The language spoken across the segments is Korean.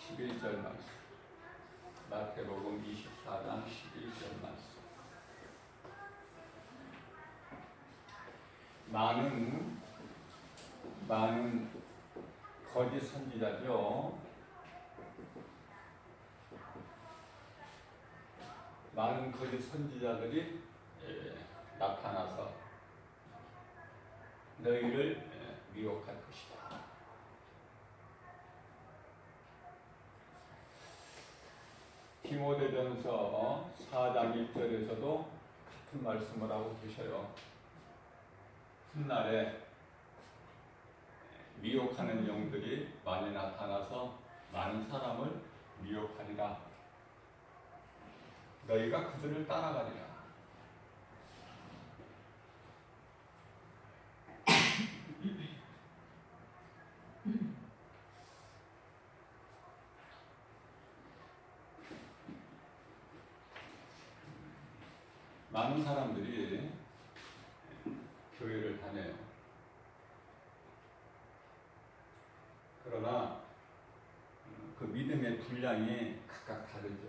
11절 말씀. 마태복음 24장 11절 말씀. 많은 거짓 선지자죠. 많은 거짓 선지자들이 나타나서 너희를 미혹할 것이다. 디모데전서 4장 1절에서도 같은 말씀을 하고 계셔요. 훗날에 미혹하는 영들이 많이 나타나서 많은 사람을 미혹하리라. 너희가 그들을 따라가리라. 많은 사람들이 교회를 다녀요. 그러나 그 믿음의 분량이 각각 다르죠.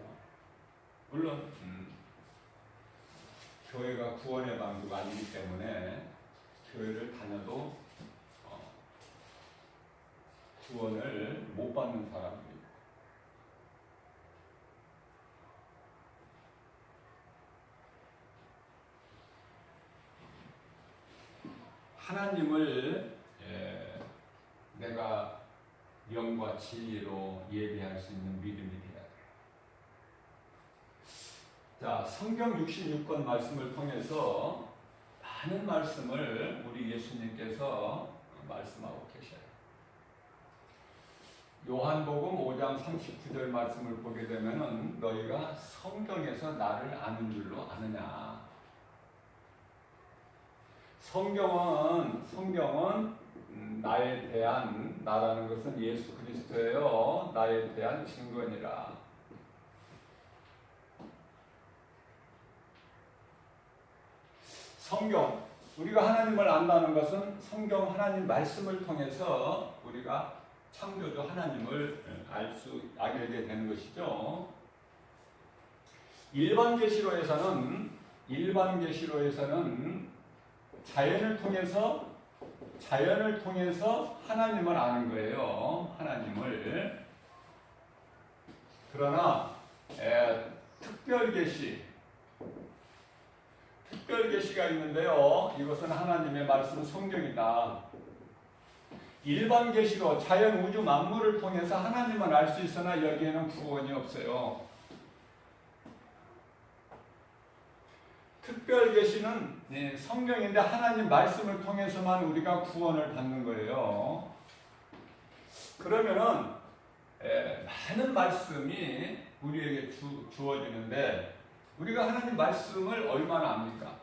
물론 교회가 구원의 방주가 아니기 때문에 교회를 다녀도 구원을 못 받는 사람들이 있고, 하나님을 내가 영과 진리로 예배할 수 있는 믿음이 되어야 돼요. 자, 성경 66권 말씀을 통해서 많은 말씀을 우리 예수님께서 말씀하고 계셔요. 요한복음 5장 39절 말씀을 보게 되면은 너희가 성경에서 나를 아는 줄로 아느냐. 성경은 나에 대한, 나라는 것은 예수 그리스도예요. 나에 대한 증거니라. 성경, 우리가 하나님을 안다는 것은 성경 하나님 말씀을 통해서 우리가 창조주 하나님을 알게 되는 것이죠. 일반 계시로에서는 자연을 통해서 하나님을 아는 거예요. 하나님을. 그러나 특별 계시가 있는데요. 이것은 하나님의 말씀 성경이다. 일반 계시로 자연 우주 만물을 통해서 하나님을 알 수 있으나 여기에는 구원이 없어요. 특별 계시는 성경인데 하나님 말씀을 통해서만 우리가 구원을 받는 거예요. 그러면은 많은 말씀이 우리에게 주어지는데 우리가 하나님 말씀을 얼마나 압니까?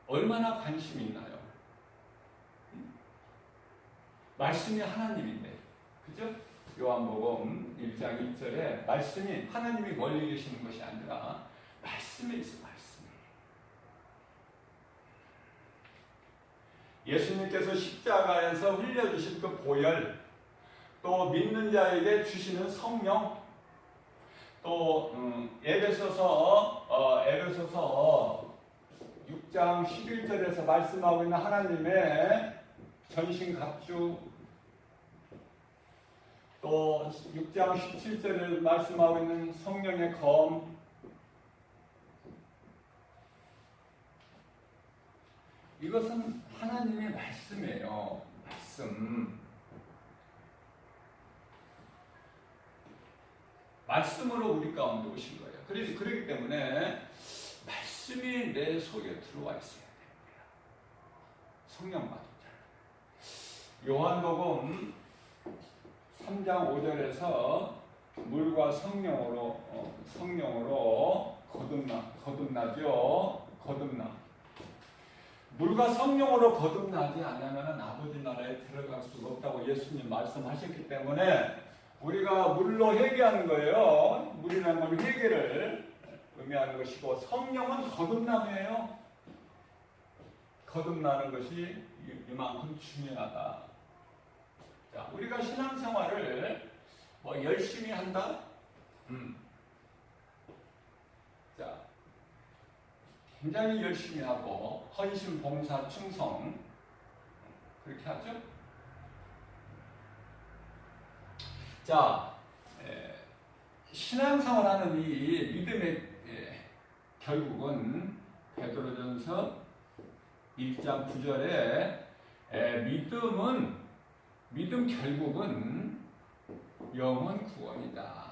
얼마나 관심이 있나요? 말씀이 하나님인데, 그죠? 요한복음 1장 1절에 말씀이 하나님이 멀리 계시는 것이 아니라 말씀에 있어. 예수님께서 십자가에서 흘려주신 그 보혈, 또 믿는 자에게 주시는 성령, 또 에베소서 6장 11절에서 말씀하고 있는 하나님의 전신갑주, 또 6장 17절에 말씀하고 있는 성령의 검, 이것은 하나님의 말씀이에요. 말씀으로 우리 가운데 오신 거예요. 그렇기 때문에 말씀이 내 속에 들어와 있어야 됩니다. 성령과 요한복음 3장 5절에서 물과 성령으로 거듭나죠. 물과 성령으로 거듭나지 않으면 아버지 나라에 들어갈 수가 없다고 예수님 말씀하셨기 때문에 우리가 물로 회개하는 거예요. 물이라는 건 회개를 의미하는 것이고, 성령은 거듭남이에요. 거듭나는 것이 이만큼 중요하다. 자, 우리가 신앙생활을 열심히 한다. 자, 굉장히 열심히 하고 헌신, 봉사, 충성 그렇게 하죠. 자, 신앙생활하는 이 믿음의 결국은 베드로전서 1장 9절에 믿음 결국은 영혼 구원이다.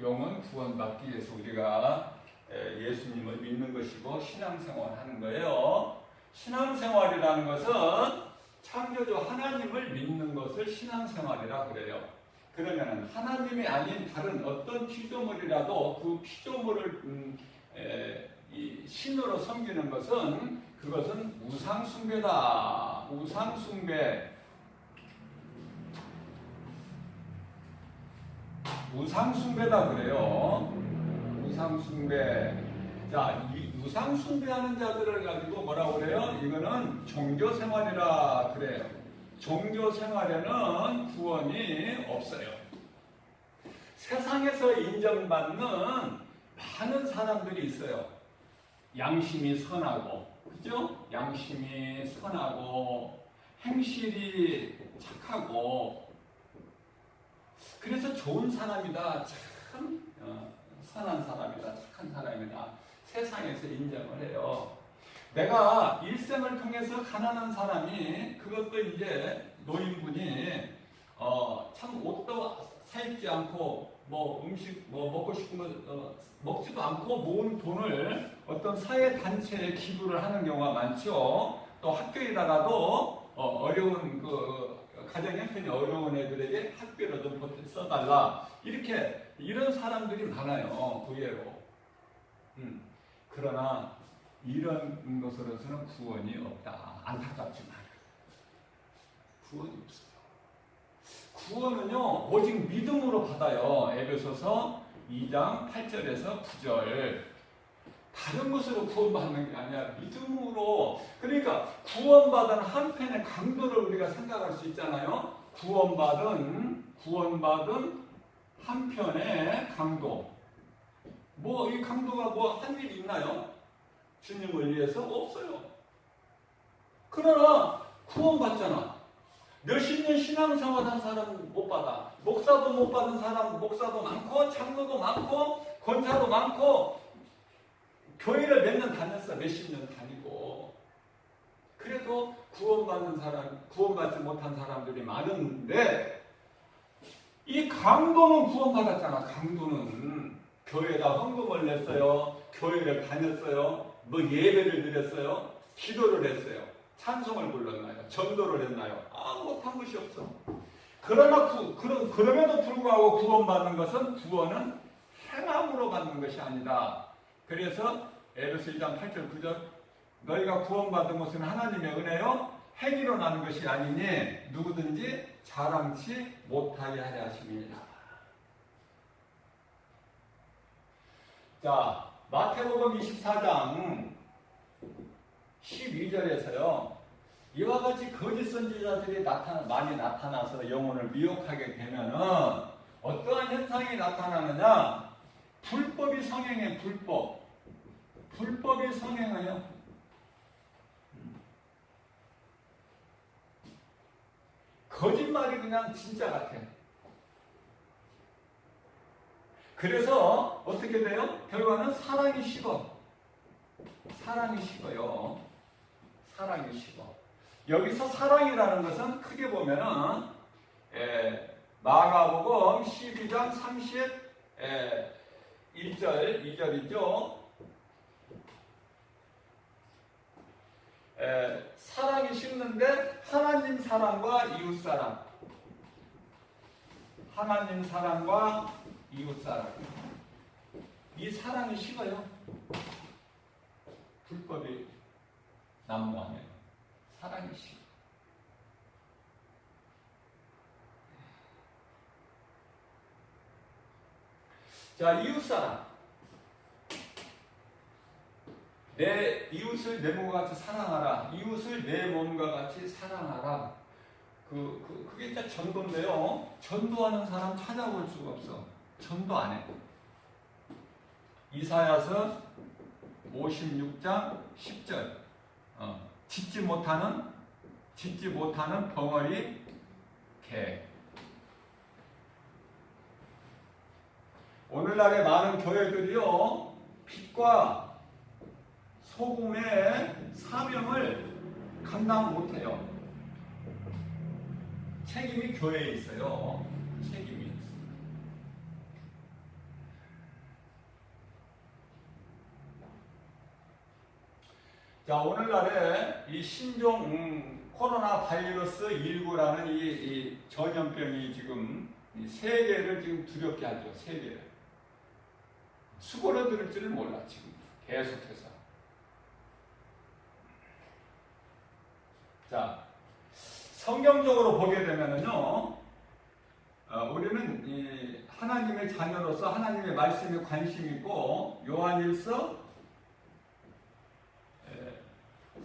영혼 구원받기 위해서 우리가 예수님을 믿는 것이고 신앙생활 하는 거예요. 신앙생활이라는 것은 창조주 하나님을 믿는 것을 신앙생활이라 그래요. 그러면 하나님이 아닌 다른 어떤 피조물이라도 그 피조물을 이 신으로 섬기는 것은 그것은 우상숭배다. 우상숭배다 그래요. 우상숭배. 자, 이 우상숭배하는 자들을 가지고 뭐라고 그래요? 이거는 종교생활이라 그래요. 종교생활에는 구원이 없어요. 세상에서 인정받는 많은 사람들이 있어요. 양심이 선하고, 그죠? 양심이 선하고, 행실이 착하고, 그래서 좋은 사람이다. 참 선한 사람이다. 착한 사람이다. 세상에서 인정을 해요. 내가 일생을 통해서 가난한 사람이 그것도 이제 노인분이 참 옷도 사입지 않고 뭐 음식 뭐 먹고 싶은 거 먹지도 않고 모은 돈을 어떤 사회 단체에 기부를 하는 경우가 많죠. 또 학교에다가도 어려운 그 가정 형편이 어려운 애들에게 학비로 좀 써달라 이런 사람들이 많아요. 의외로. 그러나 이런 것으로서는 구원이 없다. 안타깝지만 구원이 없어요. 구원은요 오직 믿음으로 받아요. 에베소서 2장 8절에서 9절. 다른 것으로 구원받는 게 아니라 믿음으로. 그러니까 구원받은 한편의 강도를 우리가 생각할 수 있잖아요. 구원받은 한편의 강도. 뭐 이 강도가 뭐 한 일이 있나요? 주님을 위해서 없어요. 그러나 구원받잖아. 몇십 년 신앙생활 한 사람 못 받아. 목사도 못 받은 사람 목사도 많고 장로도 많고 권사도 많고 교회를 몇 년 다녔어. 몇십 년 다니고. 그래도 구원받지 못한 사람들이 많은데 이 강도는 구원받았잖아. 강도는 교회에다 헌금을 냈어요. 교회를 다녔어요. 뭐 예배를 드렸어요. 기도를 했어요. 찬송을 불렀나요? 전도를 했나요? 못한 것이 없어. 그럼에도 불구하고 구원받는 것은 구원은 행함으로 받는 것이 아니다. 그래서 에베소 2장 8절 9절 너희가 구원받은 것은 하나님의 은혜요 행위로 나는 것이 아니니 누구든지 자랑치 못하게 하려 하심이니라. 자, 마태복음 24장 12절에서요. 이와 같이 거짓 선지자들이 많이 나타나서 영혼을 미혹하게 되면은 어떠한 현상이 나타나느냐? 불법이 성행해. 불법이 성행해요. 거짓말이 그냥 진짜 같아. 그래서 어떻게 돼요? 결과는 사랑이 식어요. 사랑이 식어. 여기서 사랑이라는 것은 크게 보면은 마가복음 12장 31절 2절이죠. 사랑이 식는데 하나님 사랑과 이웃 사랑. 하나님 사랑과 이웃 사랑. 이 사랑이 식어요. 불법이 난무하면 사랑이 식어. 자, 이웃 사랑. 내 이웃을 내 몸과 같이 사랑하라. 이웃을 내 몸과 같이 사랑하라. 그게 진짜 전도인데요. 전도하는 사람 찾아볼 수가 없어. 전도 안 해. 이사야서 56장 10절. 짖지 못하는 벙어리 개. 오늘날의 많은 교회들이요, 빛과 소금의 사명을 감당 못해요. 책임이 교회에 있어요. 책임이 있어요. 자, 오늘날에 이 신종 코로나 바이러스 19라는 이 전염병이 지금 세계를 지금 두렵게 하죠. 세계를. 수그러들 줄을 몰라, 지금. 계속해서. 자, 성경적으로 보게 되면은요, 우리는 이 하나님의 자녀로서 하나님의 말씀에 관심 있고, 요한일서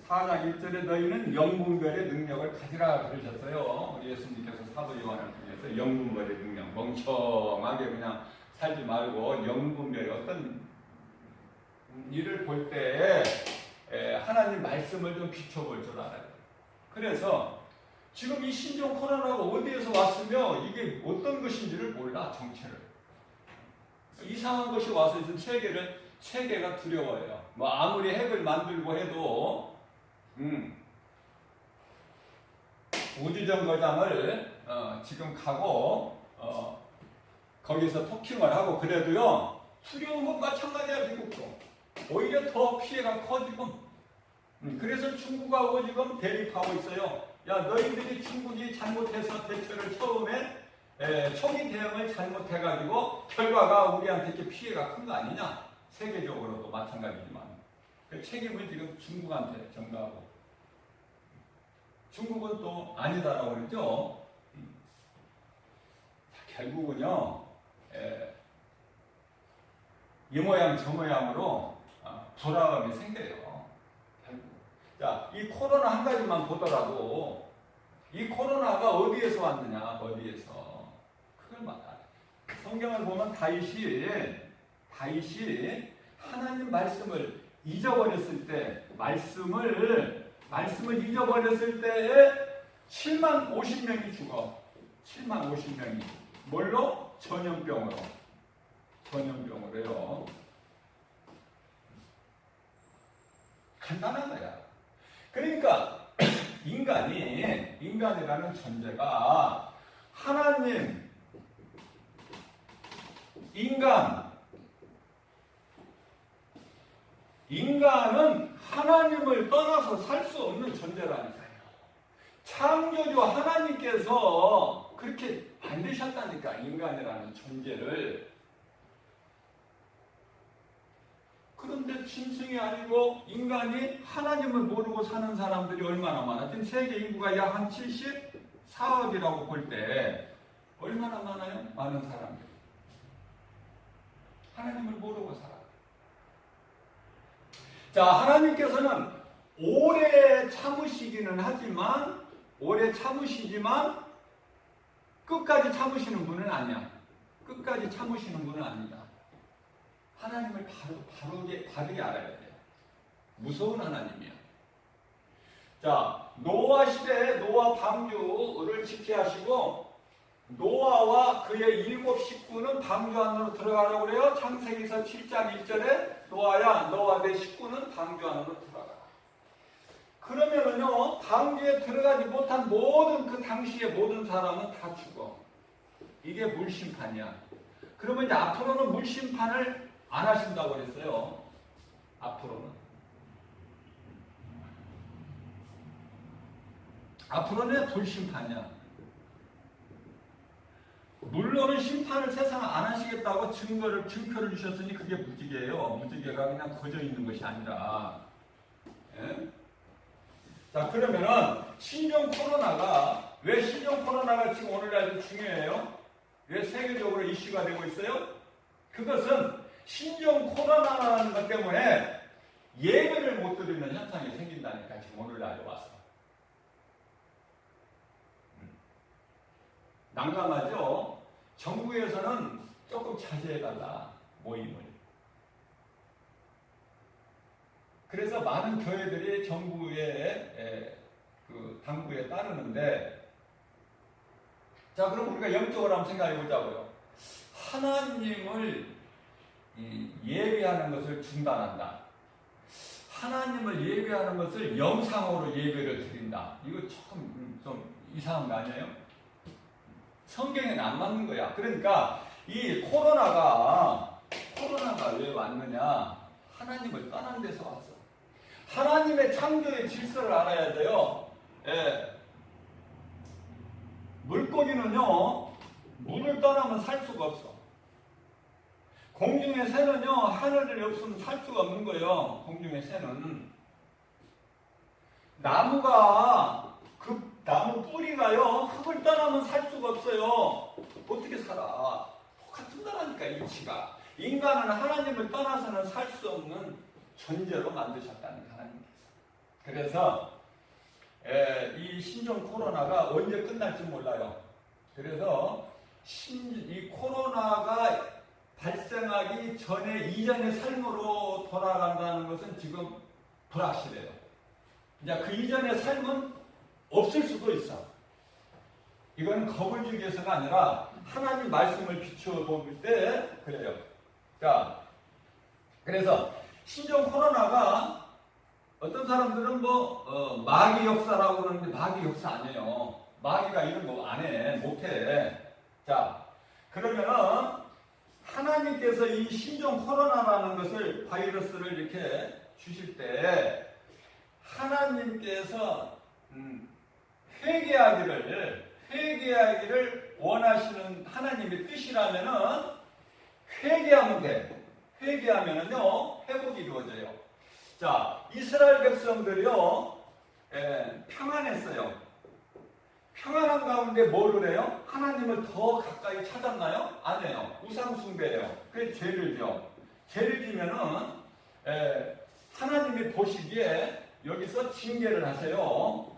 4장 1절에 너희는 영분별의 능력을 가지라 그러셨어요. 우리 예수님께서 사도 요한을 통해서 영분별의 능력, 멍청하게 그냥 살지 말고 영분별의 어떤 일을 볼 때 하나님 말씀을 좀 비춰볼 줄 알아요. 그래서 지금 이 신종 코로나가 어디에서 왔으며 이게 어떤 것인지를 몰라, 정체를. 이상한 것이 와서 지금 세계가 두려워요. 뭐 아무리 핵을 만들고 해도 우주정거장을 지금 가고 거기서 토킹을 하고 그래도요, 두려운 건 마찬가지야. 미국도 오히려 더 피해가 커지고, 그래서 중국하고 지금 대립하고 있어요. 야, 너희들이 중국이 잘못해서 대처를 처음에 초기 대응을 잘못해가지고 결과가 우리한테 이렇게 피해가 큰 거 아니냐. 세계적으로도 마찬가지지만 그 책임을 지금 중국한테 전가하고, 중국은 또 아니다라고 그랬죠. 결국은요, 이 모양 저 모양으로 돌아감이 생겨요. 자, 이 코로나 한 가지만 보더라도 이 코로나가 어디에서 왔느냐, 어디에서. 그걸 말해요. 성경을 보면 다윗이 하나님 말씀을 잊어버렸을 때, 말씀을 잊어버렸을 때에 7만 50명이 죽어. 7만 50명이. 뭘로? 전염병으로요. 간단한 거야. 그러니까 인간이라는 존재가 하나님, 인간은 하나님을 떠나서 살 수 없는 존재라니까요. 창조주 하나님께서 그렇게 만드셨다니까, 인간이라는 존재를. 그런데 짐승이 아니고 인간이 하나님을 모르고 사는 사람들이 얼마나 많아. 지금 세계 인구가 약 한 74억이라고 볼 때 얼마나 많아요? 많은 사람들. 하나님을 모르고 살아. 자, 하나님께서는 오래 참으시기는 하지만, 끝까지 참으시는 분은 아니야. 끝까지 참으시는 분은 아니다. 하나님을 바르게 알아야 돼. 무서운 하나님이야. 자, 노아 시대에 노아 방주를 지켜하시고, 노아와 그의 7 식구는 방주 안으로 들어가라고 그래요. 창세기서 7장 1절에 노아야, 너와 내 식구는 방주 안으로 들어가라. 그러면은요, 방주에 들어가지 못한 모든 그 당시의 모든 사람은 다 죽어. 이게 물심판이야. 그러면 이제 앞으로는 물심판을 안 하신다고 그랬어요. 앞으로는 불심판이야. 물론은 심판을 세상 안 하시겠다고 증표를 주셨으니 그게 무지개예요. 무지개가 그냥 거저 있는 것이 아니라. 예? 자, 그러면은 왜 신종 코로나가 지금 오늘날 중요해요? 왜 세계적으로 이슈가 되고 있어요? 그것은 신종 코로나라는 것 때문에 예배를 못 드리는 현상이 생긴다니까, 지금 오늘날에 와서. 난감하죠. 정부에서는 조금 자제해달라, 모임을. 그래서 많은 교회들이 정부의 그 당부에 따르는데, 자, 그럼 우리가 영적으로 한번 생각해 보자고요. 하나님을 예배하는 것을 중단한다. 하나님을 예배하는 것을 영상으로 예배를 드린다. 이거 조금 좀 이상한 거 아니에요? 성경에는 안 맞는 거야. 그러니까 이 코로나가 왜 왔느냐? 하나님을 떠난 데서 왔어. 하나님의 창조의 질서를 알아야 돼요. 예. 물고기는요, 물을 떠나면 살 수가 없어. 공중의 새는요, 하늘이 없으면 살 수가 없는 거예요. 공중의 새는. 나무가, 그 나무 뿌리가요, 흙을 떠나면 살 수가 없어요. 어떻게 살아? 똑같은 거라니까, 이치가. 인간은 하나님을 떠나서는 살 수 없는 존재로 만드셨다는 거예요, 하나님께서. 그래서 이 신종 코로나가 언제 끝날지 몰라요. 그래서 이 코로나가 발생하기 전에 이전의 삶으로 돌아간다는 것은 지금 불확실해요. 이제 그 이전의 삶은 없을 수도 있어. 이건 겁을 주기 위해서가 아니라 하나님 말씀을 비추어 볼 때 그래요. 자, 그래서 신종 코로나가 어떤 사람들은 마귀 역사라고 그러는데 마귀 역사 아니에요. 마귀가 이런 거 안 해, 못 해. 자, 그러면은 하나님께서 이 신종 코로나라는 것을, 바이러스를 이렇게 주실 때 하나님께서 회개하기를 원하시는 하나님의 뜻이라면은 회개하면 돼. 회개하면은요, 회복이 이루어져요. 자, 이스라엘 백성들이요, 평안했어요. 평안한 가운데 뭐를 해요? 하나님을 더 가까이 찾았나요? 아니에요. 우상숭배예요. 그래서 죄를 져. 죄를 지면은 하나님이 보시기에 여기서 징계를 하세요.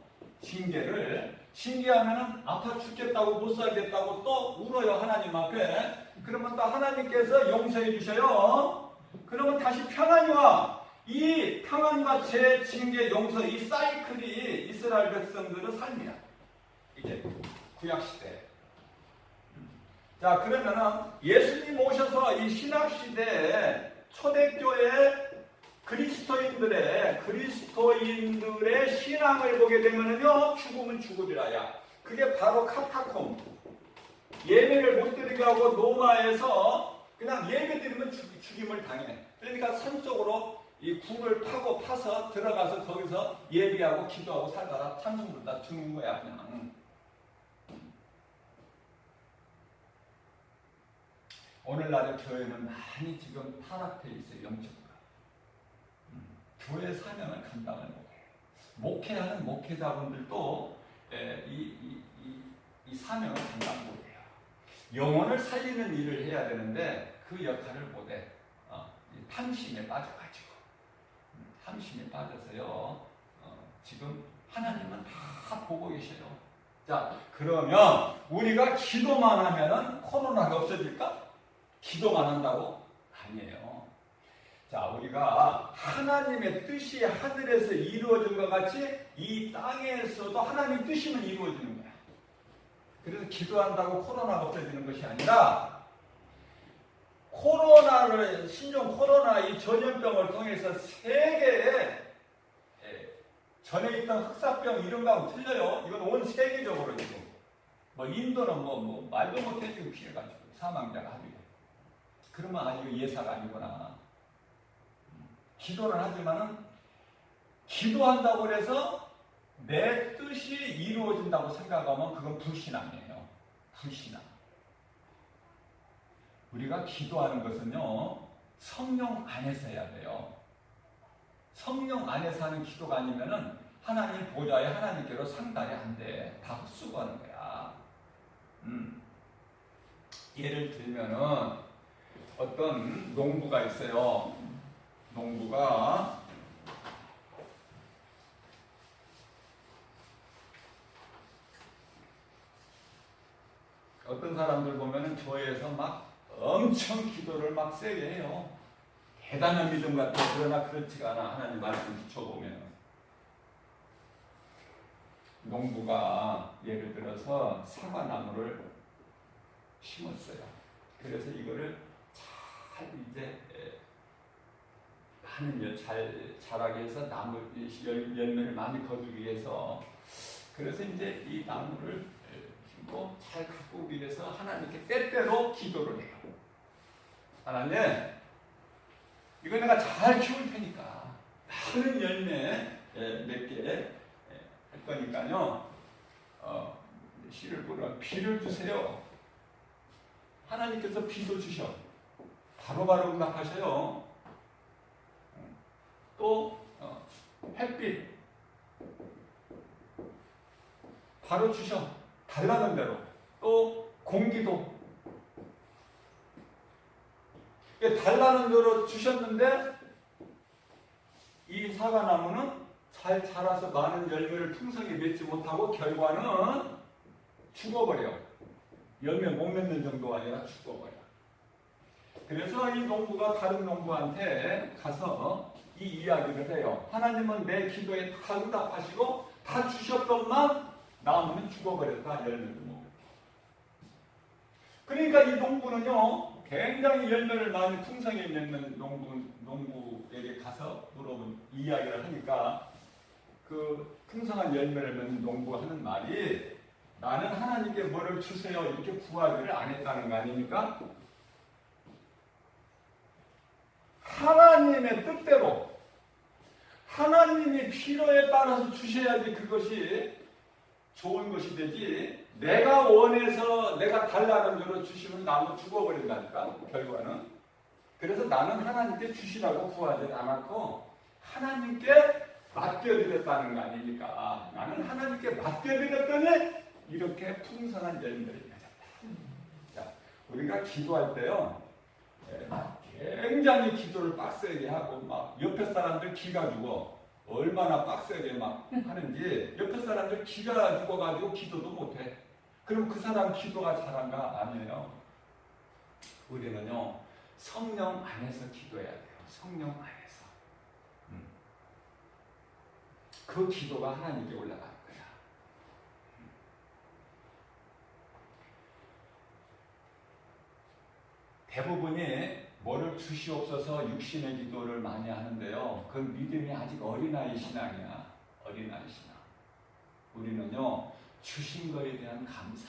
징계하면은 아파 죽겠다고 못 살겠다고 또 울어요, 하나님 앞에. 그러면 또 하나님께서 용서해 주셔요. 그러면 다시 평안이 와. 이 평안과 죄, 징계, 용서, 이 사이클이 이스라엘 백성들의 삶이야. 이제 구약시대. 자, 그러면은 예수님 오셔서 이 신학시대에 초대교회 그리스도인들의 신앙을 보게 되면은요, 죽음은 죽으리라야. 그게 바로 카타콤. 예배를 못 드리게 하고 로마에서 그냥 예배 드리면 죽임을 당해. 그러니까 산속으로 이 굴을 파서 들어가서 거기서 예배하고 기도하고 살다가 찬송 부르다 죽는 거야, 그냥. 오늘날의 교회는 많이 지금 타락돼 있어요, 영적으로. 교회 사명을 감당을 못해요. 목회하는 목회자분들도 이 사명을 감당 못해요. 영혼을 살리는 일을 해야 되는데 그 역할을 못해. 탐심에 빠져서요. 지금 하나님은 다 보고 계셔요. 자, 그러면 우리가 기도만 하면은 코로나가 없어질까? 기도만 한다고? 아니에요. 자, 우리가 하나님의 뜻이 하늘에서 이루어진 것 같이 이 땅에서도 하나님 뜻이면 이루어지는 거야. 그래서 기도한다고 코로나가 없어지는 것이 아니라 신종 코로나 이 전염병을 통해서 세계에 전에 있던 흑사병 이런 거하고 틀려요. 이건 온 세계적으로 지금. 인도는 말도 못해 지금 피해가지고 사망자가 하루에. 그러면 이거 예사가 아니구나. 기도를 하지만은 기도한다고 해서 내 뜻이 이루어진다고 생각하면 그건 불신앙이에요. 불신앙. 우리가 기도하는 것은요, 성령 안에서 해야 돼요. 성령 안에서 하는 기도가 아니면은 하나님 보좌에 하나님께로 상달이 안 돼. 다 헛수고 하는 거야. 예를 들면은 어떤 농부가 있어요. 농부가 사람들 보면은 교회에서 막 엄청 기도를 막 세게 해요. 대단한 믿음 같아. 그러나 그렇지가 않아. 하나님 말씀 비춰보면. 농부가 예를 들어서 사과나무를 심었어요. 그래서 이거를 잘 이제 많은 잘 자라게 해서 나무 열매를 많이 거두기 위해서, 그래서 이제 이 나무를 심고 잘 갖고 오기 위해서 하나님께 때때로 기도를 해요. 하나님, 이거 내가 잘 키울 테니까 많은 열매 맺게 할 거니까요. 씨를 보러 비를 주세요. 하나님께서 비도 주셔. 바로바로 응답하셔요. 또 햇빛 바로 주셔. 달라는 대로. 또 공기도 달라는 대로 주셨는데 이 사과나무는 잘 자라서 많은 열매를 풍성히 맺지 못하고 결과는 죽어버려. 열매 못 맺는 정도가 아니라 죽어버려. 그래서 이 농부가 다른 농부한테 가서 이 이야기를 해요. 하나님은 내 기도에 다 응답하시고 다 주셨건만 나무는 죽어버렸다. 열매를 못 맺게. 그러니까 이 농부는요, 굉장히 열매를 많이 풍성히 맺는 농부에게 가서 물어본 이야기를 하니까 그 풍성한 열매를 맺는 농부가 하는 말이, 나는 하나님께 뭐를 주세요 이렇게 구하기를 안 했다는 거 아닙니까? 하나님의 뜻대로 하나님이 필요에 따라서 주셔야지 그것이 좋은 것이 되지, 내가 원해서 내가 달라는 대로 주시면 나는 죽어버린다니까 결과는. 그래서 나는 하나님께 주시라고 구하지 않았고 하나님께 맡겨드렸다는 거 아닙니까? 나는 하나님께 맡겨드렸더니 이렇게 풍성한 열매를 맺었다. 자, 우리가 기도할 때요, 굉장히 기도를 빡세게 하고 막 옆에 사람들 기가 죽어. 얼마나 빡세게 막 하는지 옆에 사람들 기가 죽어가지고 기도도 못해. 그럼 그 사람 기도가 잘한가? 아니에요. 우리는요, 성령 안에서 기도해야 돼요. 성령 안에서. 그 기도가 하나님께 올라가는 거야. 대부분이 뭐를 주시옵소서 육신의 기도를 많이 하는데요. 그건 믿음이 아직 어린아이 신앙이야. 어린아이 신앙. 우리는요, 주신 거에 대한 감사.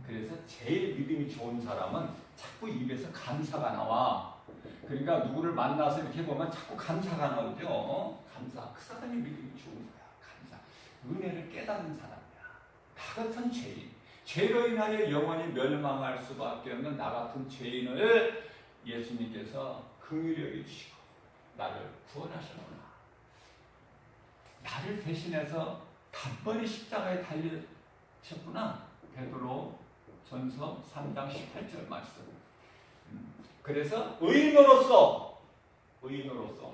그래서 제일 믿음이 좋은 사람은 자꾸 입에서 감사가 나와. 그러니까 누구를 만나서 이렇게 보면 자꾸 감사가 나오죠. 감사. 그 사람이 믿음이 좋은 거야. 감사. 은혜를 깨닫는 사람이야. 나 같은 죄인. 죄로 인하여 영원히 멸망할 수밖에 없는 나 같은 죄인을 예수님께서 긍휼히 여기시고 나를 구원하셨구나. 나를 대신해서 단번에 십자가에 달리셨구나. 베드로 전서 3장 18절 말씀. 그래서 의인으로서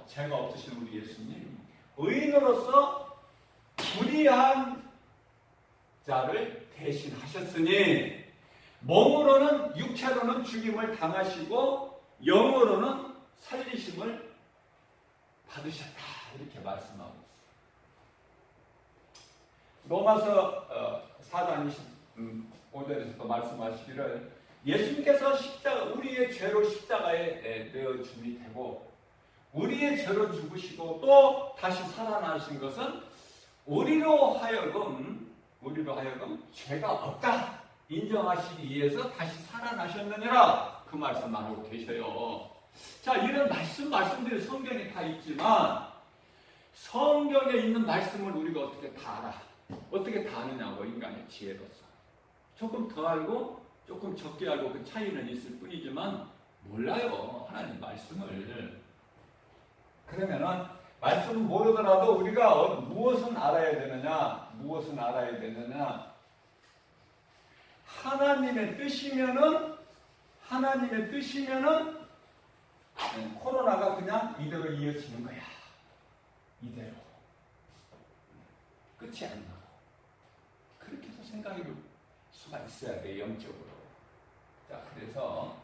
죄가 없으신 우리 예수님, 의인으로서 불의한 자를 대신하셨으니 몸으로는 육체로는 죽임을 당하시고 영으로는 살리심을 받으셨다. 이렇게 말씀하고 있어요. 로마서 4장 25절에서도 말씀하시기를 예수님께서 우리의 죄로 십자가에 내어 죽이 되고 우리의 죄로 죽으시고 또 다시 살아나신 것은 우리로 하여금 죄가 없다 인정하시기 위해서 다시 살아나셨느니라. 그 말씀만 하고 계셔요. 자, 이런 말씀들이 성경에 다 있지만 성경에 있는 말씀을 우리가 어떻게 다 알아? 어떻게 다 아느냐고, 인간의 지혜로서. 조금 더 알고 조금 적게 알고 그 차이는 있을 뿐이지만 몰라요, 하나님 말씀을. 그러면은 말씀을 모르더라도 우리가 무엇은 알아야 되느냐? 하나님의 뜻이면은 코로나가 그냥 이대로 이어지는 거야. 이대로. 끝이 안 나고. 그렇게 해서 생각할 수가 있어야 돼, 영적으로. 자, 그래서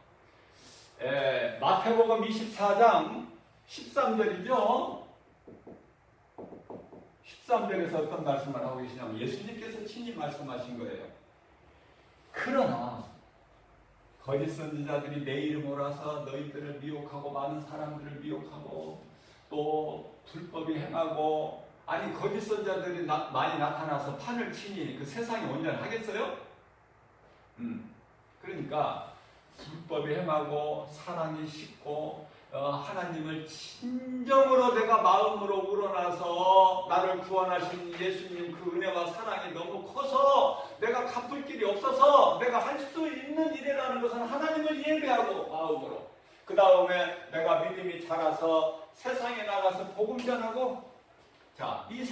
마태복음 24장 13절이죠. 13절에서 어떤 말씀을 하고 계시냐면 예수님께서 친히 말씀하신 거예요. 그러나 거짓 선지자들이 내 이름으로 와서 너희들을 미혹하고 많은 사람들을 미혹하고 또 불법이 행하고, 아니 거짓 선지자들이 많이 나타나서 판을 치니 그 세상이 온전하겠어요? 그러니까 불법이 행하고 사랑이 식고 하나님을 진정으로 내가 마음으로 우러나서 나를 구원하신 예수님 그 은혜와 사랑이 너무 커서 내가 갚을 길이 없어서 내가 할 수 있는 일이라는 것은 하나님을 예배하고 마음으로, 그 다음에 내가 믿음이 자라서 세상에 나가서 복음 전하고, 자, 이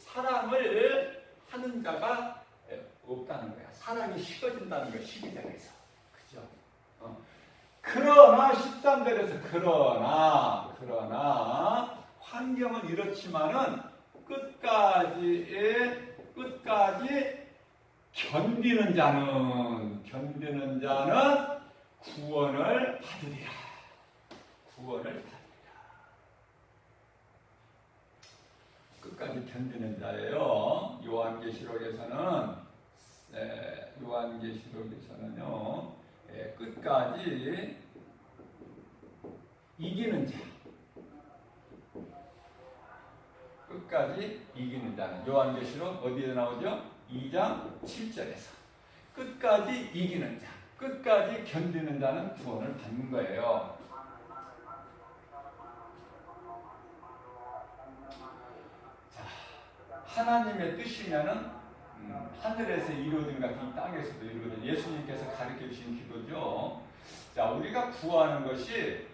사랑을 하는 자가 없다는 거야. 사랑이 식어진다는 거야. 12절에서. 그죠? 그러나 13절에서 그러나 환경은 이렇지만은 끝까지 견디는 자는 구원을 받으리라. 끝까지 견디는 자예요. 요한계시록에서는요, 끝까지 이기는 자. 끝까지 이기는 자는 요한계시록 어디에 나오죠? 2장 7절에서 끝까지 이기는 자, 끝까지 견디는 자는 구원을 받는 거예요. 자, 하나님의 뜻이면은 하늘에서 이루어진 같이 이 땅에서도 이루어진, 예수님께서 가르쳐 주신 기도죠. 자, 우리가 구하는 것이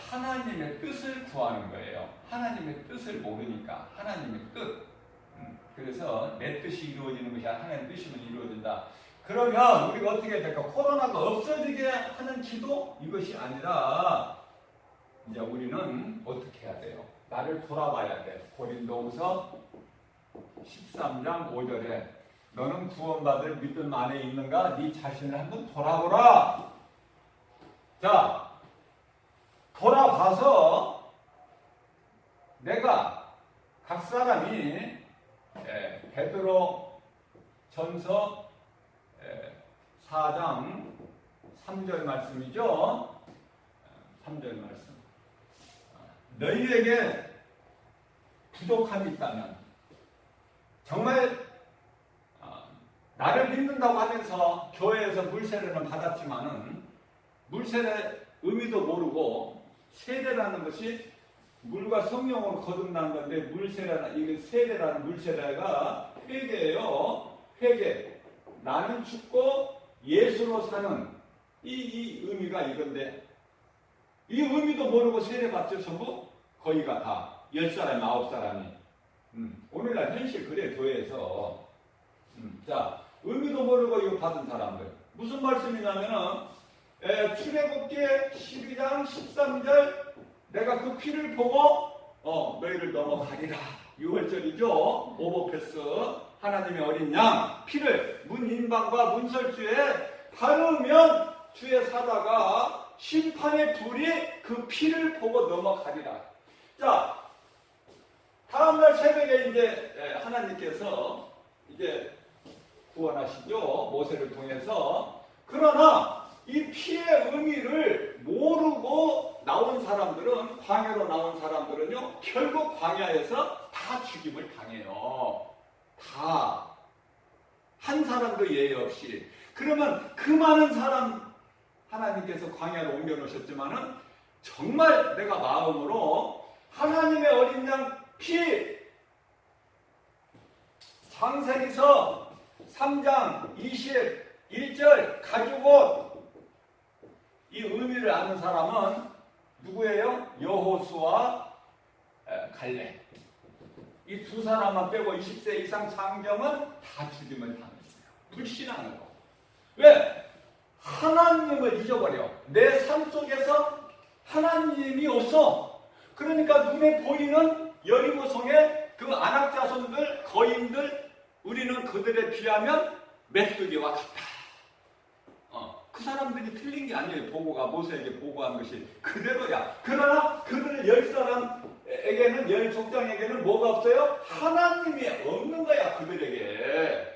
하나님의 뜻을 구하는 거예요. 하나님의 뜻을 모르니까 하나님의 뜻. 그래서 내 뜻이 이루어지는 것이 하나님의 뜻이면 이루어진다. 그러면 우리가 어떻게 해야 될까? 코로나가 없어지게 하는 기도? 이것이 아니라 이제 우리는 어떻게 해야 돼요? 나를 돌아봐야 돼. 고린도후서 13장 5절에 너는 구원받을 믿음 안에 있는가? 네 자신을 한번 돌아보라. 자, 돌아봐서 내가 각 사람이 베드로 전서 4장 3절 말씀이죠. 3절 말씀. 너희에게 부족함이 있다면, 정말 나를 믿는다고 하면서 교회에서 물세례는 받았지만은 물세례 의미도 모르고, 세례라는 것이 물과 성령으로 거듭나는 건데, 이게 세례라는 물세례가 회개예요. 회개. 나는 죽고 예수로 사는 이 의미가 이건데, 이 의미도 모르고 세례 받죠. 전부 거의가 다 10사람, 9사람이. 오늘날 현실 그래, 교회에서. 자, 의미도 모르고 이거 받은 사람들. 무슨 말씀이냐면은 출애굽기 12장 13절 내가 그 피를 보고 너희를 넘어가리라. 6월절이죠. 오버패스. 하나님의 어린 양 피를 문인방과 문설주에 바르면 주의 사자가 심판의 불이 그 피를 보고 넘어가리라. 자, 다음날 새벽에 이제 하나님께서 이제 구원하시죠. 모세를 통해서. 그러나 이 피의 의미를 모르고 나온 사람들은, 광야로 나온 사람들은요, 결국 광야에서 다 죽임을 당해요. 다. 한 사람도 예외 없이. 그러면 그 많은 사람 하나님께서 광야로 옮겨놓으셨지만은 정말 내가 마음으로 하나님의 어린 양 피, 창세기서 3장 21절 가죽옷, 이 의미를 아는 사람은 누구예요? 여호수아, 갈렙. 이 두 사람만 빼고 20세 이상 장정은 다 죽임을 당했어요. 불신하는 거. 왜? 하나님을 잊어버려. 내 삶 속에서 하나님이 없어. 그러니까 눈에 보이는 여리고성의 그 안악자손들, 거인들, 우리는 그들에 비하면 메뚜기와 같다. 사람들이 틀린 게 아니에요. 보고가 모세에게 보고한 것이 그대로야. 그러나 그들 10사람에게는, 10족장에게는 뭐가 없어요? 하나님이 없는 거야, 그들에게.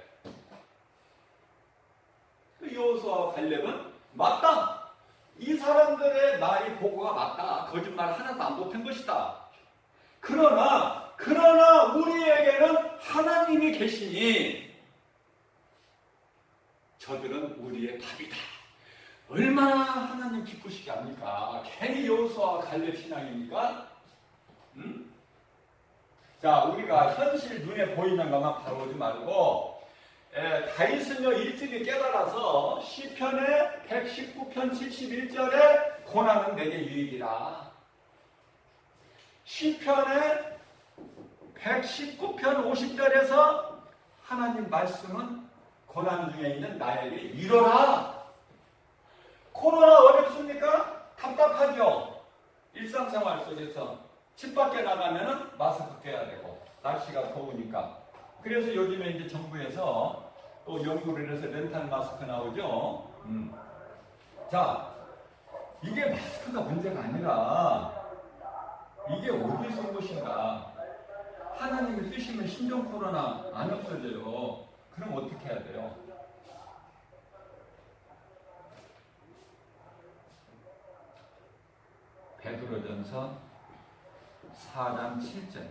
여호수아와 갈렙은 맞다. 이 사람들의 말이 보고가 맞다. 거짓말 하나도 안 보탠 것이다. 그러나 우리에게는 하나님이 계시니 저들은 우리의 답이다. 얼마나 하나님 기쁘시게 합니까? 괜히 여호수아와 갈렙 신앙입니까? 자, 우리가 현실 눈에 보이는 것만 바라보지 말고 다윗은요 일찍이 깨달아서 시편의 119편 71절에 고난은 내게 유익이라. 시편의 119편 50절에서 하나님 말씀은 고난 중에 있는 나에게 이뤄라. 코로나 어렵습니까? 답답하죠. 일상생활 속에서 집 밖에 나가면은 마스크 껴야 되고 날씨가 더우니까. 그래서 요즘에 이제 정부에서 또 연구를 해서 렌탈 마스크 나오죠. 자, 이게 마스크가 문제가 아니라 이게 어디서 온 것인가? 하나님의 뜻이면 신종 코로나 안 없어져요. 그럼 어떻게 해야 돼요? 베드로전서 4장 7절.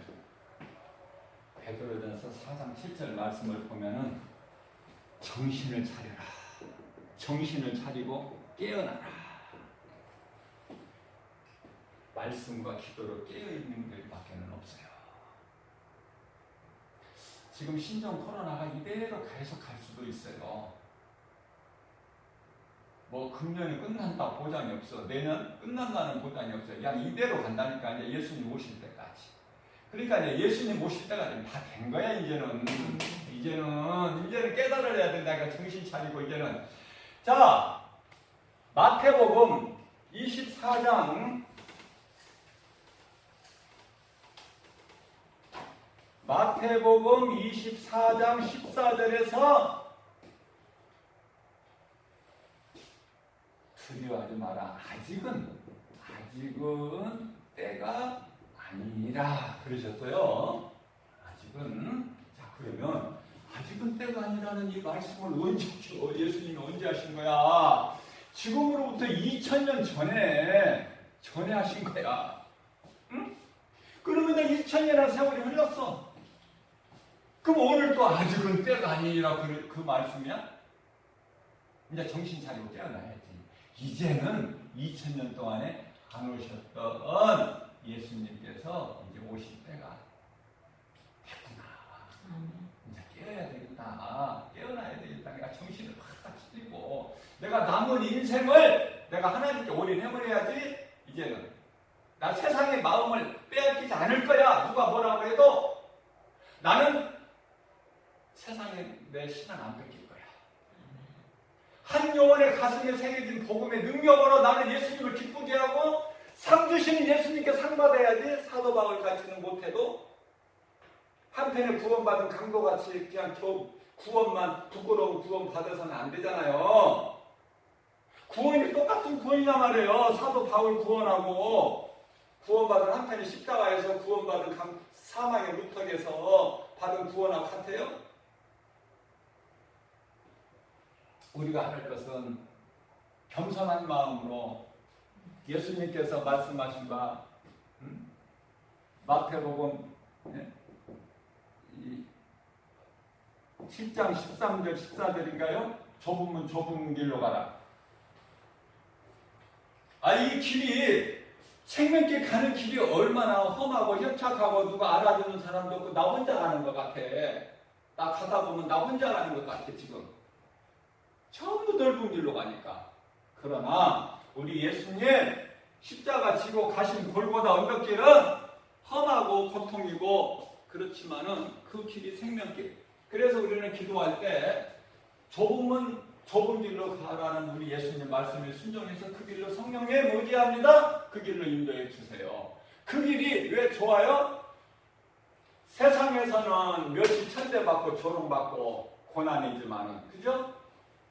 베드로전서 4장 7절 말씀을 보면은 정신을 차려라. 정신을 차리고 깨어나라. 말씀과 기도로 깨어있는 것밖에는 없어요. 지금 신종 코로나가 이대로 계속 갈 수도 있어요. 뭐 금년이 끝난다 보장이 없어. 내년 끝난다는 보장이 없어요. 그냥 이대로 간다니까. 이제 예수님 오실 때까지. 그러니까 이제 예수님 오실 때가 다 된 거야. 이제는 깨달아야 된다니까. 정신 차리고 이제는. 자, 마태복음 24장 14절에서 두려워하지 마라. 아직은 때가 아니라 그러셨어요. 아직은. 자, 그러면 아직은 때가 아니라는 이 말씀을 언제 줘? 예수님이 언제 하신 거야? 지금으로부터 2000년 전에 하신 거야. 응? 그러면 2000년이라는 세월이 흘렀어. 그럼 오늘 또 아직은 때가 아니라 그 말씀이야? 이제 정신 차리고 깨어나야지. 이제는 2000년 동안에 안 오셨던 예수님께서 이제 오실 때가 됐구나. 이제 깨어야 되겠다. 깨어나야 되겠다. 내가 정신을 확 차리고 내가 남은 인생을 내가 하나님께 올인해버려야지. 이제는 나 세상의 마음을 빼앗기지 않을 거야. 누가 뭐라고 해도 나는 세상에 내 신앙 안 뺏길 거야. 한 영혼의 가슴에 새겨진 복음의 능력으로 나는 예수님을 기쁘게 하고 상 주시는 예수님께 상 받아야지. 사도 바울 같이는 못해도 한편에 구원받은 강도같이 그냥 구원만 부끄러운 구원 받아서는 안 되잖아요. 구원이 똑같은 구원이란 말이에요. 사도 바울 구원하고 구원받은 한편에 십자가에서 구원받은 사망의 무턱에서 받은 구원하고 같아요? 우리가 할 것은 겸손한 마음으로 예수님께서 말씀하신 바 마태복음 7장 13절 14절인가요? 좁으면 좁은 길로 가라. 이 길이 생명길 가는 길이 얼마나 험하고 협착하고 누가 알아주는 사람도 없고 나 혼자 가는 것 같아. 나 가다 보면 나 혼자 가는 것 같아. 지금 전부 넓은 길로 가니까. 그러나 우리 예수님 십자가 지고 가신 골고다 언덕길은 험하고 고통이고 그렇지만은 그 길이 생명길. 그래서 우리는 기도할 때 좁은 길로 가라는 우리 예수님 말씀에 순종해서 그 길로 성령에 의지합니다. 그 길로 인도해 주세요. 그 길이 왜 좋아요? 세상에서는 멸시 천대받고 조롱받고 고난이지만은, 그죠?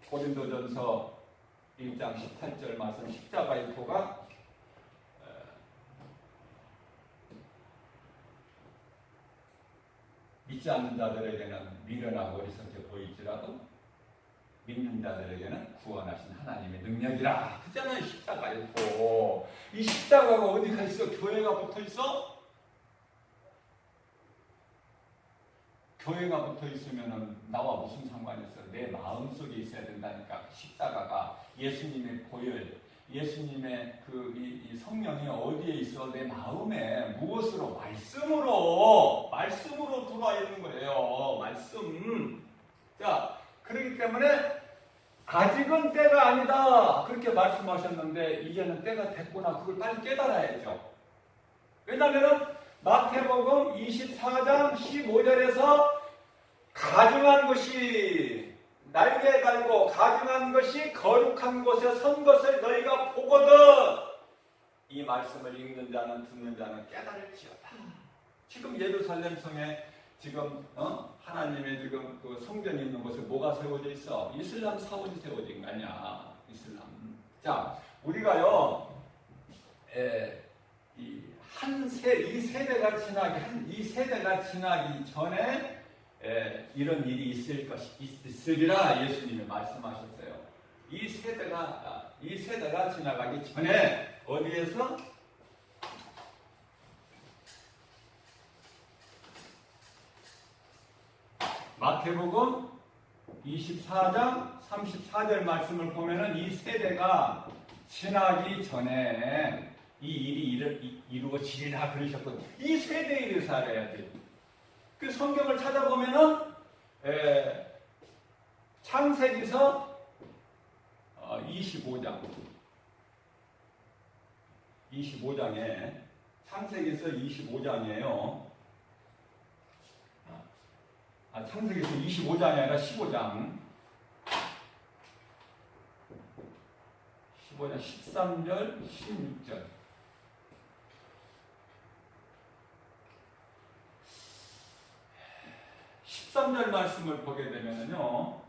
고린도전서 1장 18절 말씀 십자가의 도가 믿지 않는 자들에게는 미련하고 어리석게 보일지라도 믿는 자들에게는 구원하신 하나님의 능력이라. 그잖아요. 십자가의 도. 이 십자가가 어디가 있어? 교회가 붙어 있어? 교회가 붙어 있으면 나와 무슨 상관이 있어? 내 마음속에 있어야 된다니까. 십자가가 예수님의 보혈, 예수님의 이 성령이 어디에 있어? 내 마음에. 무엇으로? 말씀으로 들어와 있는 거예요. 말씀. 자, 그렇기 때문에 아직은 때가 아니다 그렇게 말씀하셨는데 이제는 때가 됐구나. 그걸 빨리 깨달아야죠. 왜냐하면 마태복음 24장 15절에서 가증한 것이 날개 달고 가증한 것이 거룩한 곳에 선 것을 너희가 보거든 이 말씀을 읽는 자는 듣는 자는 깨달을지어다. 지금 예루살렘 성에 지금 하나님의 지금 그 성전이 있는 곳에 뭐가 세워져 있어? 이슬람 사원이 세워진 거 아니야? 이슬람. 자, 우리가요, 이 세대가 지나기 전에 이런 일이 있으리라 예수님이 말씀하셨어요. 이 세대가 지나가기 전에 어디에서? 마태복음 24장 34절 말씀을 보면은 이 세대가 지나기 전에 이 일이 이루어지리라 그러셨거든요. 이 세대 일을 살아야지. 그 성경을 찾아보면은 창세기서 25장에 창세기서 25장이에요. 창세기서 25장이 아니라 15장 13절 16절 13절 말씀을 보게 되면요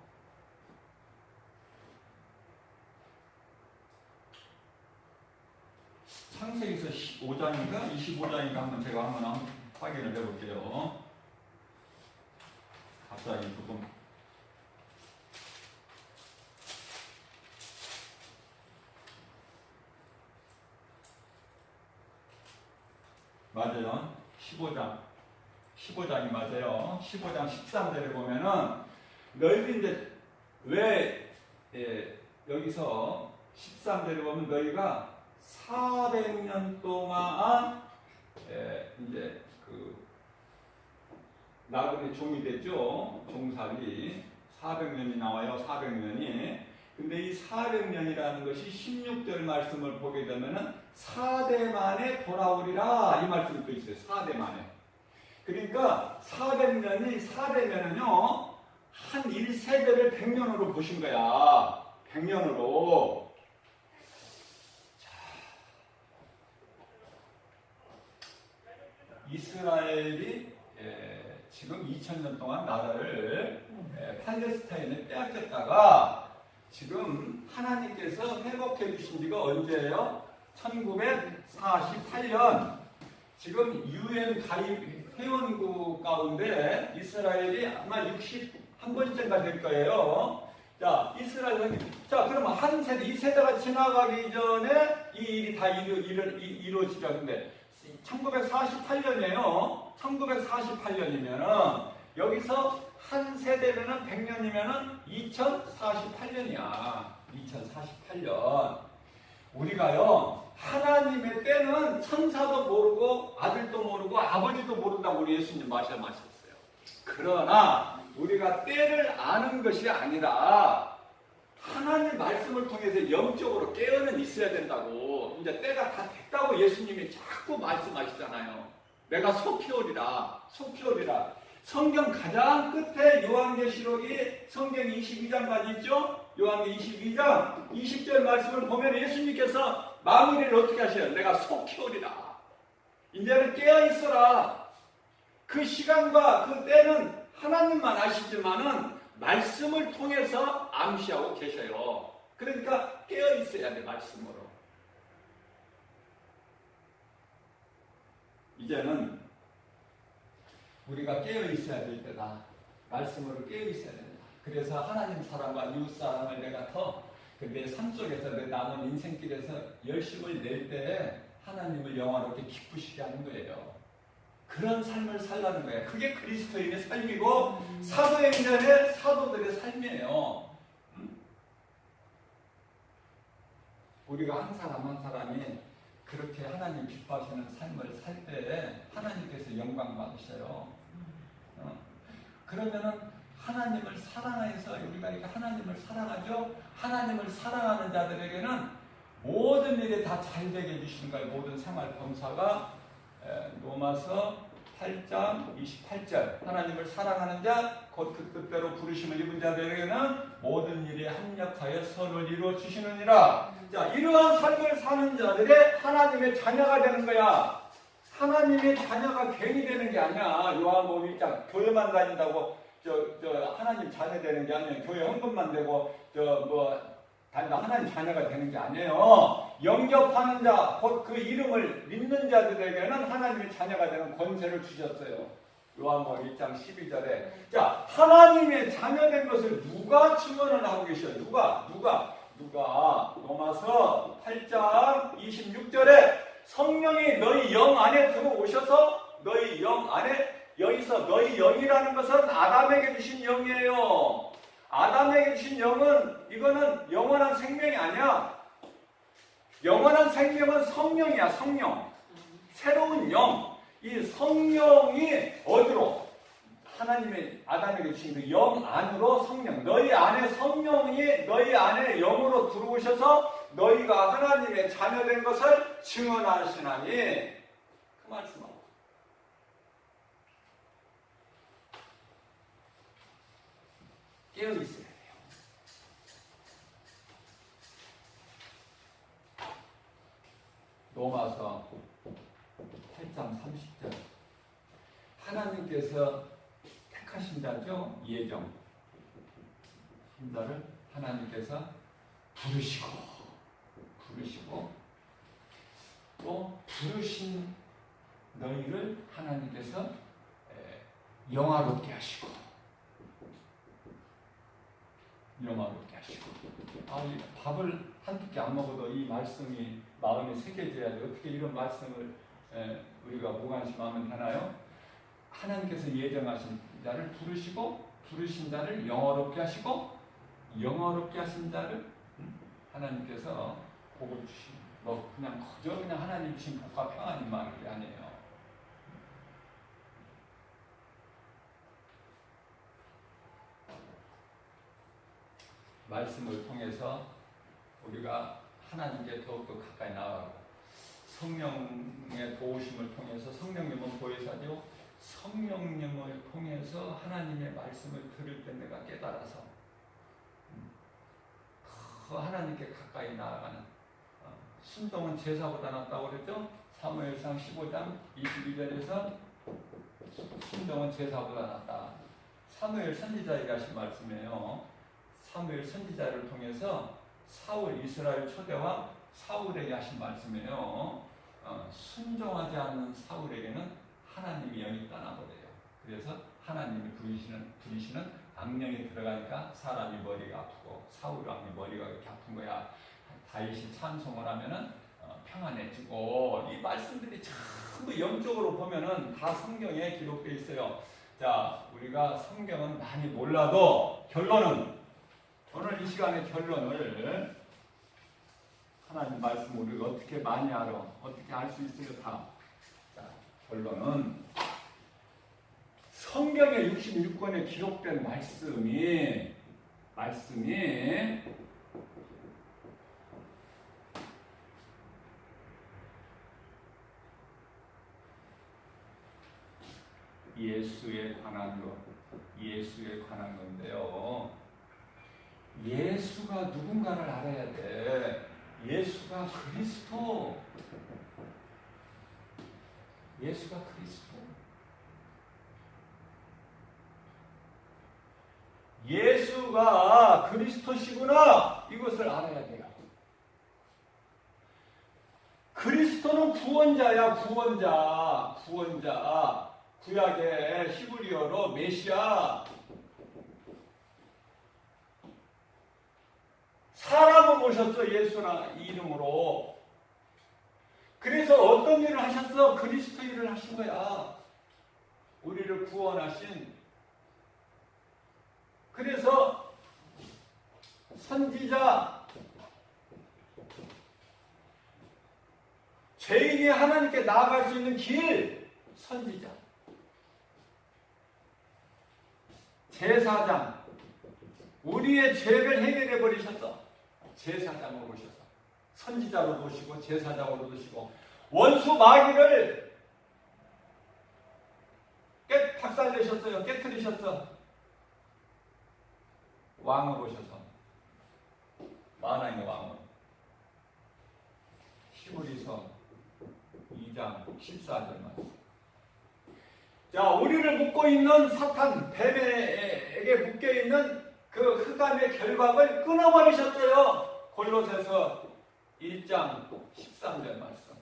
창세기서 15장인가 25장인가 한번 확인을 해볼게요. 갑자기 조금 맞아요. 15장이 맞아요. 15장 13절에 보면은 너희들 이제 왜 여기서 13절에 보면 너희가 400년 동안 이제 나그네 종이 됐죠. 종살이 400년이 나와요. 400년이. 근데 이 400년이라는 것이 16절 말씀을 보게 되면은 4대 만에 돌아오리라 이 말씀이 또 있어요. 4대 만에. 그러니까 400년은요 한 1세대를 100년으로 보신 거야. 100년으로. 이스라엘이 지금 2000년 동안 나라를 팔레스타인에 빼앗겼다가 지금 하나님께서 회복해 주신 지가 언제예요? 1948년. 지금 UN 가입 회원국 가운데 이스라엘이 아마 61번째가 될 거예요. 자, 자, 그러면 한 세대, 이 세대가 지나가기 전에 이 일이 다 이루어지죠. 근데 1948년이에요. 1948년이면은 여기서 한 세대면은 100년이면은 2048년이야. 2048년. 우리가요, 하나님의 때는 천사도 모르고 아들도 모르고 아버지도 모른다고 우리 예수님 말씀하셨어요. 그러나 우리가 때를 아는 것이 아니라 하나님 말씀을 통해서 영적으로 깨어는 있어야 된다고. 이제 때가 다 됐다고 예수님이 자꾸 말씀하시잖아요. 내가 속히 오리라. 성경 가장 끝에 요한계시록이 성경 22장까지 있죠? 요한계시록 22장 20절 말씀을 보면 예수님께서 마무리를 어떻게 하셔요? 내가 속히 오리라. 이제는 깨어있어라. 그 시간과 그 때는 하나님만 아시지만은 말씀을 통해서 암시하고 계셔요. 그러니까 깨어 있어야 돼, 말씀으로. 이제는 우리가 깨어 있어야 될 때다. 말씀으로 깨어 있어야 된다. 그래서 하나님 사랑과 이웃 사랑을 내가 더 내 삶 속에서 내 남은 인생길에서 열심을 낼 때 하나님을 영화롭게 기쁘시게 하는 거예요. 그런 삶을 살라는 거예요. 그게 그리스도인의 삶이고 사도행전의 사도들의 삶이에요. 우리가 한 사람 한 사람이 그렇게 하나님 기뻐하시는 삶을 살 때 하나님께서 영광 받으셔요. 그러면은 하나님을 사랑해서 우리가 이렇게 하나님을 사랑하죠. 하나님을 사랑하는 자들에게는 모든 일이 다 잘 되게 해주시는 거예요. 모든 생활 범사가. 로마서 8장 28절 하나님을 사랑하는 자 곧 그 뜻대로 부르심을 입은 자들에게는 모든 일에 합력하여 선을 이루어 주시느니라. 자, 이러한 삶을 사는 자들의 하나님의 자녀가 되는 거야. 하나님의 자녀가 괜히 되는 게 아니야. 요한복음 1장 교회만 다닌다고 하나님 자녀 되는 게 아니에요. 교회 헌금만 되고 하나님 자녀가 되는 게 아니에요. 영접하는 자, 곧 그 이름을 믿는 자들에게는 하나님의 자녀가 되는 권세를 주셨어요. 요한복음 1장 12절에. 자, 하나님의 자녀 된 것을 누가 증언을 하고 계셔요? 누가? 로마서 8장 26절에 성령이 너희 영 안에 들어오셔서 너희 영 안에, 여기서 너희 영이라는 것은 아담에게 주신 영이에요. 아담에게 주신 영은, 이거는 영원한 생명이 아니야. 영원한 생명은 성령이야. 성령, 새로운 영. 이 성령이 어디로? 하나님의 아담에게 주신 그 영 안으로 성령, 너희 안에 성령이 너희 안에 영으로 들어오셔서 너희가 하나님의 자녀된 것을 증언하시나니, 그 말씀하고 깨어 있어야 돼요. 로마서 8장 30절 하나님께서 택하신 자죠. 예정 자를 하나님께서 부르시고 또 부르신 너희를 하나님께서 영화롭게 하시고 이 밥을 한두 끼 안 먹어도 이 말씀이 마음에 새겨져야 돼. 어떻게 이런 말씀을 우리가 무관심하면 되나요? 하나님께서 예정하신 자를 부르시고 부르신 자를 영화롭게 하시고 영화롭게 하신 자를 하나님께서 복을 주시는, 그냥 그저 그냥 하나님 주신 복과 평안이 많은 게 아니에요. 말씀을 통해서 우리가 하나님께 더욱더 가까이 나아가고, 성령의 도우심을 통해서, 성령님은 보혜사죠. 성령님을 통해서 하나님의 말씀을 들을 때 내가 깨달아서 더 하나님께 가까이 나아가는, 순종은 제사보다 낫다고 그랬죠. 사무엘상 15장 22절에서 순종은 제사보다 낫다. 사무엘 선지자에게 하신 말씀이에요. 사무엘 선지자를 통해서 사울, 이스라엘 초대왕 사울에게 하신 말씀이에요. 순종하지 않는 사울에게는 하나님의 영이 떠나버려요. 그래서 하나님이 부리시는 악령이 들어가니까 사람이 머리가 아프고 사울 왕이 머리가 이렇게 아픈 거야. 다윗이 찬송을 하면은 평안해지고, 이 말씀들이 전부 영적으로 보면은 다 성경에 기록되어 있어요. 자, 우리가 성경은 많이 몰라도 결론은, 오늘 이 시간의 결론을, 하나님 말씀 우리가 어떻게 많이 알아? 어떻게 알 수 있어요? 다. 자, 결론은 성경의 66권에 기록된 말씀이 예수에 관한 건데요. 예수가 누군가를 알아야 돼. 예수가 그리스도. 예수가 그리스도시구나. 이것을 알아야 돼요. 그리스도는 구원자야, 구원자. 구약의 히브리어로 메시아. 사람을 모셨어, 예수나 이름으로. 그래서 어떤 일을 하셨어? 그리스도 일을 하신 거야. 우리를 구원하신. 그래서 선지자, 죄인이 하나님께 나아갈 수 있는 길, 선지자. 제사장, 우리의 죄를 해결해 버리셨어. 제사장으로 오셔서 선지자로 오시고 제사장으로 오시고 원수 마귀를 박살내셨어요. 깨뜨리셨어. 왕을 오셔서 만왕의 왕을. 히브리서 2장 14절 말씀. 자, 우리를 묶고 있는 사탄, 뱀에게 묶여 있는 그 흑암의 결박을 끊어버리셨어요. 골로새서 1장 13절 말씀.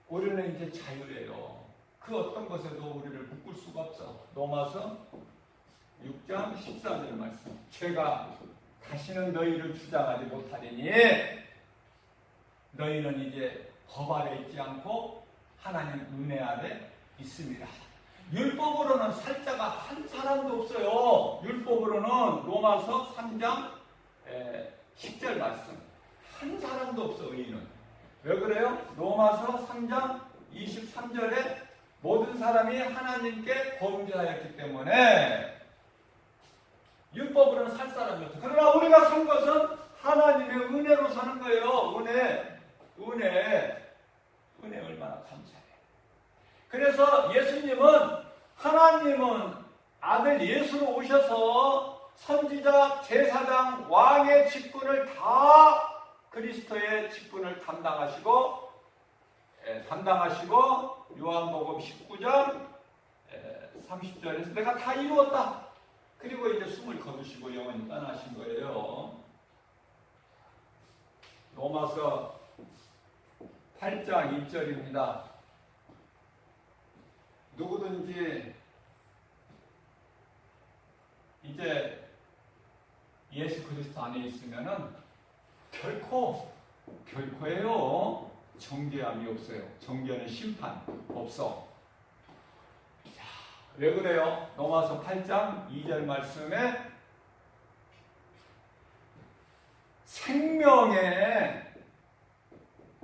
우리는 이제 자유래요. 그 어떤 것에도 우리를 묶을 수가 없어. 로마서 6장 14절 말씀. 죄가 다시는 너희를 주장하지 못하리니 너희는 이제 법 아래 있지 않고 하나님 은혜 아래 있습니다. 율법으로는 살자가 한 사람도 없어요. 율법으로는 로마서 3장 10절 말씀. 한 사람도 없어, 의인은. 왜 그래요? 로마서 3장 23절에 모든 사람이 하나님께 범죄하였기 때문에 율법으로는 살 사람이 없어. 그러나 우리가 산 것은 하나님의 은혜로 사는 거예요. 은혜 얼마나 감사해요. 그래서 하나님은 아들 예수로 오셔서 선지자, 제사장, 왕의 직분을 다 그리스도의 직분을 담당하시고 요한복음 19장 30절에서 내가 다 이루었다. 그리고 이제 숨을 거두시고 영원히 떠나신 거예요. 로마서 8장 1절입니다. 누구든지 이제 예수 그리스도 안에 있으면은 결코예요. 정죄함이 없어요. 정죄는 심판 없어. 자, 왜 그래요? 로마서 8장 2절 말씀에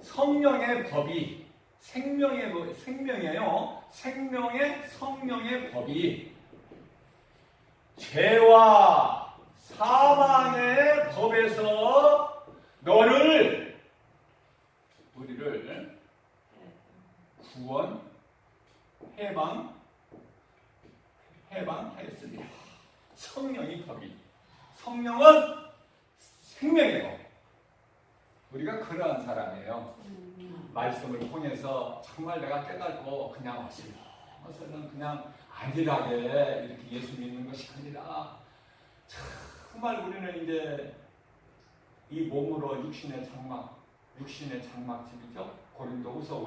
성령의 법이 생명이에요. 성령의 법이 죄와 사망의 법에서 우리를 구원, 해방하였습니다. 성령의 법이. 성령은 생명이에요. 우리가 그러한 사람이에요. 말씀을 통해서 정말 내가 깨닫고 그냥 어슬렁어슬렁 그냥 안일하게 이렇게 예수 믿는 것이 아니라 정말 우리는 이제 이 몸으로 육신의 장막집이죠. 고린도후서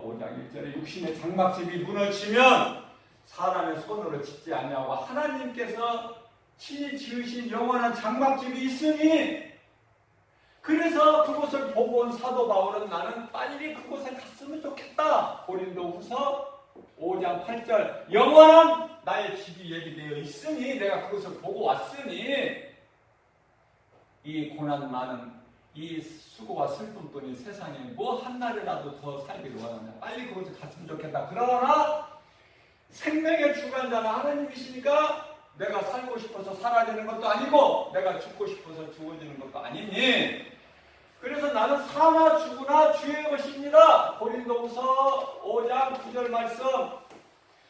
5장 1절에 육신의 장막집이 무너지면 사람의 손으로 짓지 않냐고 하나님께서 친히 지으신 영원한 장막집이 있으니 그래서 그곳을 보고 온 사도 바울은 나는 빨리 그곳에 갔으면 좋겠다. 고린도후서 5장 8절 영원한 나의 집이 예비되어 있으니 내가 그것을 보고 왔으니 이 고난 많은 이 수고와 슬픔뿐인 세상에 뭐 한날이라도 더 살기를 원한다. 빨리 그곳에 갔으면 좋겠다. 그러나 생명의 주관자가 하나님이시니까 내가 살고 싶어서 살아지는 것도 아니고 내가 죽고 싶어서 죽어지는 것도 아니니 그래서 나는 사나 죽으나 주의 것입니다. 고린도후서 5장 9절 말씀.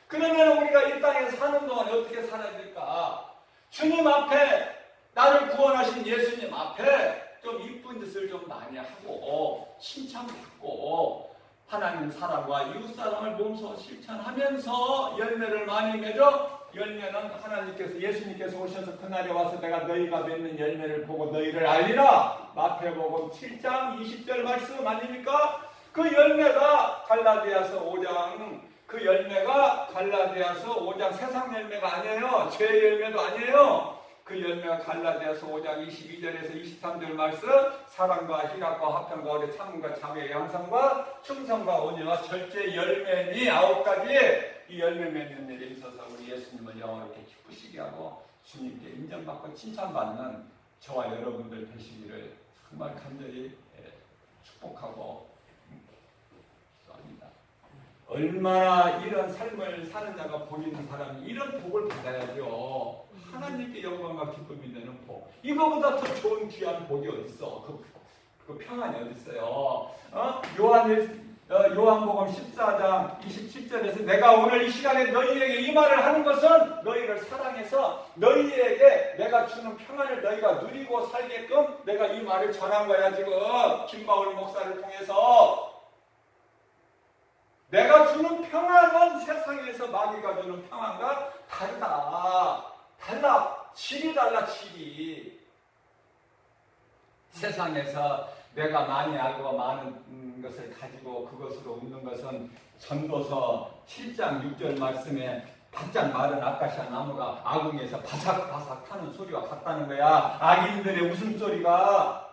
그러면 우리가 이 땅에 사는 동안 어떻게 살아야 될까? 주님 앞에 나를 구원하신 예수님 앞에 좀 이쁜 짓을 좀 많이 하고 칭찬받고 하나님 사랑과 이웃 사랑을 몸소 실천하면서 열매를 많이 맺어 열매는 하나님께서 예수님께서 오셔서 그날에 와서 내가 너희가 맺는 열매를 보고 너희를 알리라. 마태복음 7장 20절 말씀 아닙니까? 그 열매가 갈라디아서 5장, 그 열매가 갈라디아서 5장 세상 열매가 아니에요. 죄의 열매도 아니에요. 그 열매가 갈라디아서 5장 22절에서 23절 말씀, 사랑과 희락과 화평과 오래 참음과 자매의 양성과 충성과 온유와 절제 열매니 9가지 이 열매 맺는 일에 있어서 우리 예수님을 영원히 기쁘시게 하고 주님께 인정받고 칭찬받는 저와 여러분들 되시기를 정말 간절히 축복하고 기도합니다. 얼마나 이런 삶을 사는 자가 복 있는 사람이 이런 복을 받아야죠. 하나님께 영광과 기쁨이 되는 복. 이거보다 더 좋은 귀한 복이 어디 있어? 그 평안이 어디 있어요? 요한복음 14장 27절에서 내가 오늘 이 시간에 너희에게 이 말을 하는 것은 너희를 사랑해서 너희에게 내가 주는 평안을 너희가 누리고 살게끔 내가 이 말을 전한 거야. 지금 김바울 목사를 통해서 내가 주는 평안은 세상에서 마귀가 주는 평안과 달라. 질이 달라. 질이. 세상에서 내가 많이 알고 많은 것을 가지고 그것으로 웃는 것은 전도서 7장 6절 말씀에 바짝 마른 아카시아 나무가 아궁이에서 바삭바삭 타는 소리와 같다는 거야. 악인들의 웃음소리가.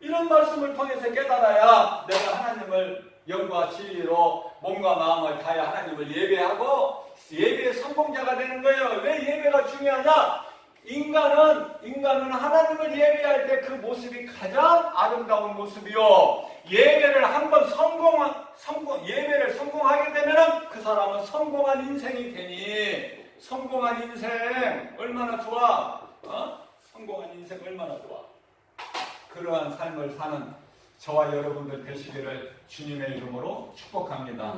이런 말씀을 통해서 깨달아야 내가 하나님을 영과 진리로 몸과 마음을 다해 하나님을 예배하고 예배의 성공자가 되는 거예요. 왜 예배가 중요하냐? 인간은 하나님을 예배할 때 그 모습이 가장 아름다운 모습이요. 예배를 한번 예배를 성공하게 되면 그 사람은 성공한 인생이 되니, 성공한 인생 얼마나 좋아? 성공한 인생 얼마나 좋아? 그러한 삶을 사는 저와 여러분들 되시기를 주님의 이름으로 축복합니다.